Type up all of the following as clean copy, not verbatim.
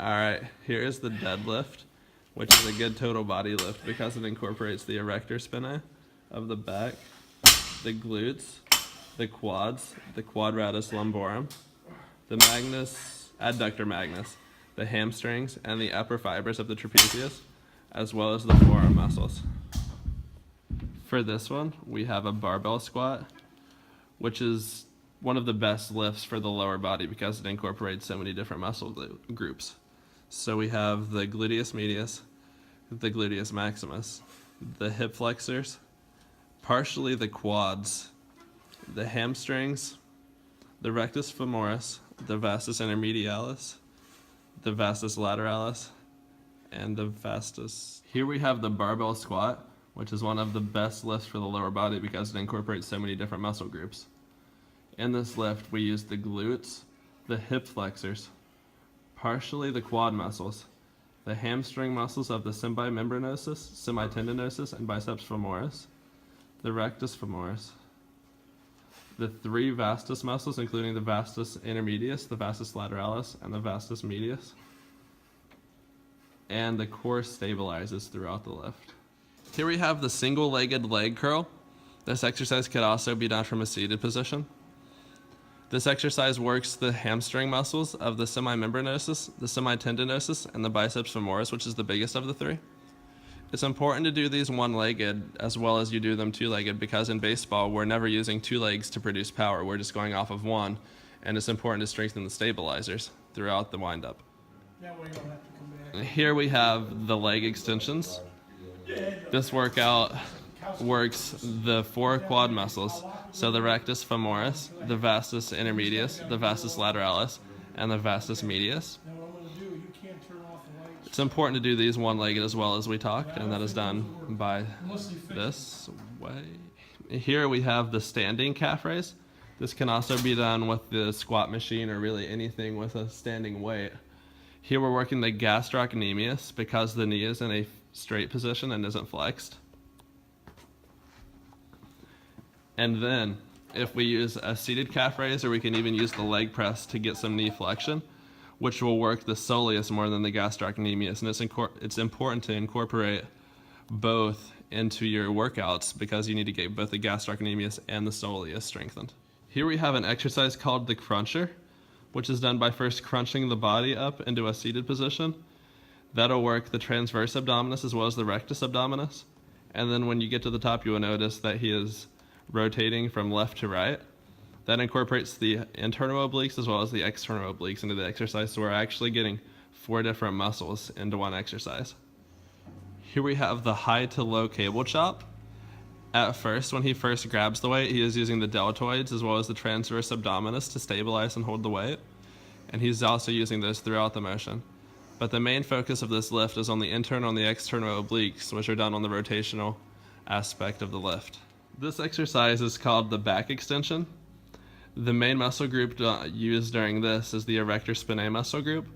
Alright, here is the deadlift, which is a good total body lift because it incorporates the erector spinae of the back, the glutes, the quads, the quadratus lumborum, the adductor magnus, the hamstrings, and the upper fibers of the trapezius, as well as the forearm muscles. For this one, we have a barbell squat, which is one of the best lifts for the lower body because it incorporates so many different muscle groups. So we have the gluteus medius, the gluteus maximus, the hip flexors, partially the quads, the hamstrings, the rectus femoris, the vastus intermedialis, the vastus lateralis, and the vastus. Here we have the barbell squat, which is one of the best lifts for the lower body because it incorporates so many different muscle groups. In this lift, we use the glutes, the hip flexors, partially the quad muscles, the hamstring muscles of the semimembranosus, semitendinosus, and biceps femoris, the rectus femoris, the three vastus muscles, including the vastus intermedius, the vastus lateralis, and the vastus medius, and the core stabilizes throughout the lift. Here we have the single-legged leg curl. This exercise could also be done from a seated position. This exercise works the hamstring muscles of the semimembranosus, the semitendinosus, and the biceps femoris, which is the biggest of the three. It's important to do these one-legged as well as you do them two-legged because in baseball, we're never using two legs to produce power. We're just going off of one, and it's important to strengthen the stabilizers throughout the wind-up. That way you don't have to come back. Here we have the leg extensions. This workout works the four quad muscles, so the rectus femoris, the vastus intermedius, the vastus lateralis, and the vastus medius. Now what I'm going to do, you can't turn off the lights. It's important to do these one-legged as well as we talked, and that is done by this way. Here we have the standing calf raise. This can also be done with the squat machine or really anything with a standing weight. Here we're working the gastrocnemius because the knee is in a straight position and isn't flexed. And then, if we use a seated calf raise, or we can even use the leg press to get some knee flexion, which will work the soleus more than the gastrocnemius. And it's important to incorporate both into your workouts because you need to get both the gastrocnemius and the soleus strengthened. Here we have an exercise called the cruncher, which is done by first crunching the body up into a seated position. That'll work the transverse abdominis as well as the rectus abdominis. And then when you get to the top, you will notice that he is rotating from left to right. That incorporates the internal obliques as well as the external obliques into the exercise, so we're actually getting 4 different muscles into one exercise. Here we have the high to low cable chop. At first, when he first grabs the weight, he is using the deltoids as well as the transverse abdominis to stabilize and hold the weight, and he's also using those throughout the motion. But the main focus of this lift is on the internal and the external obliques, which are done on the rotational aspect of the lift. This exercise is called the back extension. The main muscle group used during this is the erector spinae muscle group.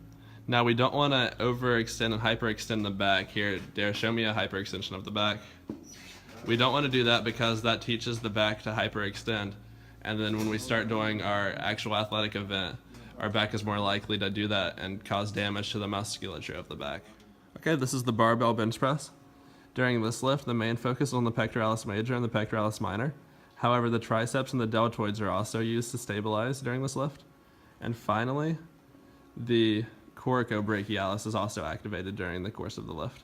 Now we don't want to overextend and hyperextend the back. Here, Dare, show me a hyperextension of the back. We don't want to do that because that teaches the back to hyperextend. And then when we start doing our actual athletic event, our back is more likely to do that and cause damage to the musculature of the back. Okay, this is the barbell bench press. During this lift, the main focus is on the pectoralis major and the pectoralis minor. However, the triceps and the deltoids are also used to stabilize during this lift. And finally, the coracobrachialis is also activated during the course of the lift.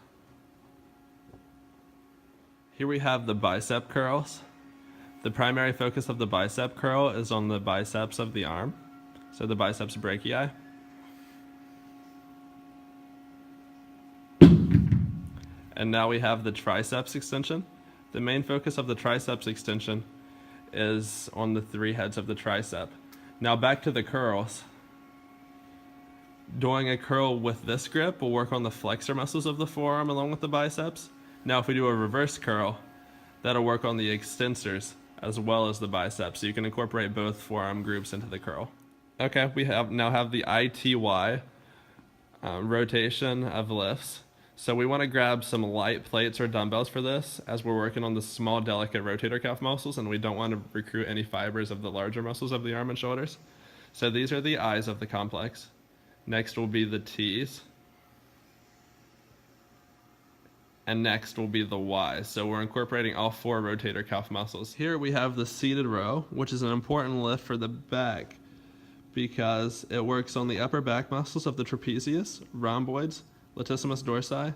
Here we have the bicep curls. The primary focus of the bicep curl is on the biceps of the arm, so the biceps brachii. And now we have the triceps extension. The main focus of the triceps extension is on the 3 heads of the tricep. Now back to the curls. Doing a curl with this grip will work on the flexor muscles of the forearm along with the biceps. Now if we do a reverse curl, that'll work on the extensors as well as the biceps, so you can incorporate both forearm groups into the curl. Okay, we now have the ITY rotation of lifts. So we want to grab some light plates or dumbbells for this as we're working on the small delicate rotator cuff muscles, and we don't want to recruit any fibers of the larger muscles of the arm and shoulders. So these are the I's of the complex. Next will be the T's. and next will be the Y. So we're incorporating all 4 rotator cuff muscles. Here we have the seated row, which is an important lift for the back because it works on the upper back muscles of the trapezius, rhomboids, latissimus dorsi,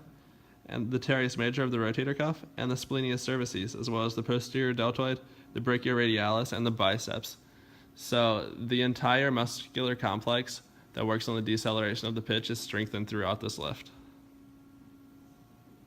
and the teres major of the rotator cuff, and the splenius cervicis, as well as the posterior deltoid, the brachioradialis, and the biceps. So the entire muscular complex that works on the deceleration of the pitch is strengthened throughout this lift.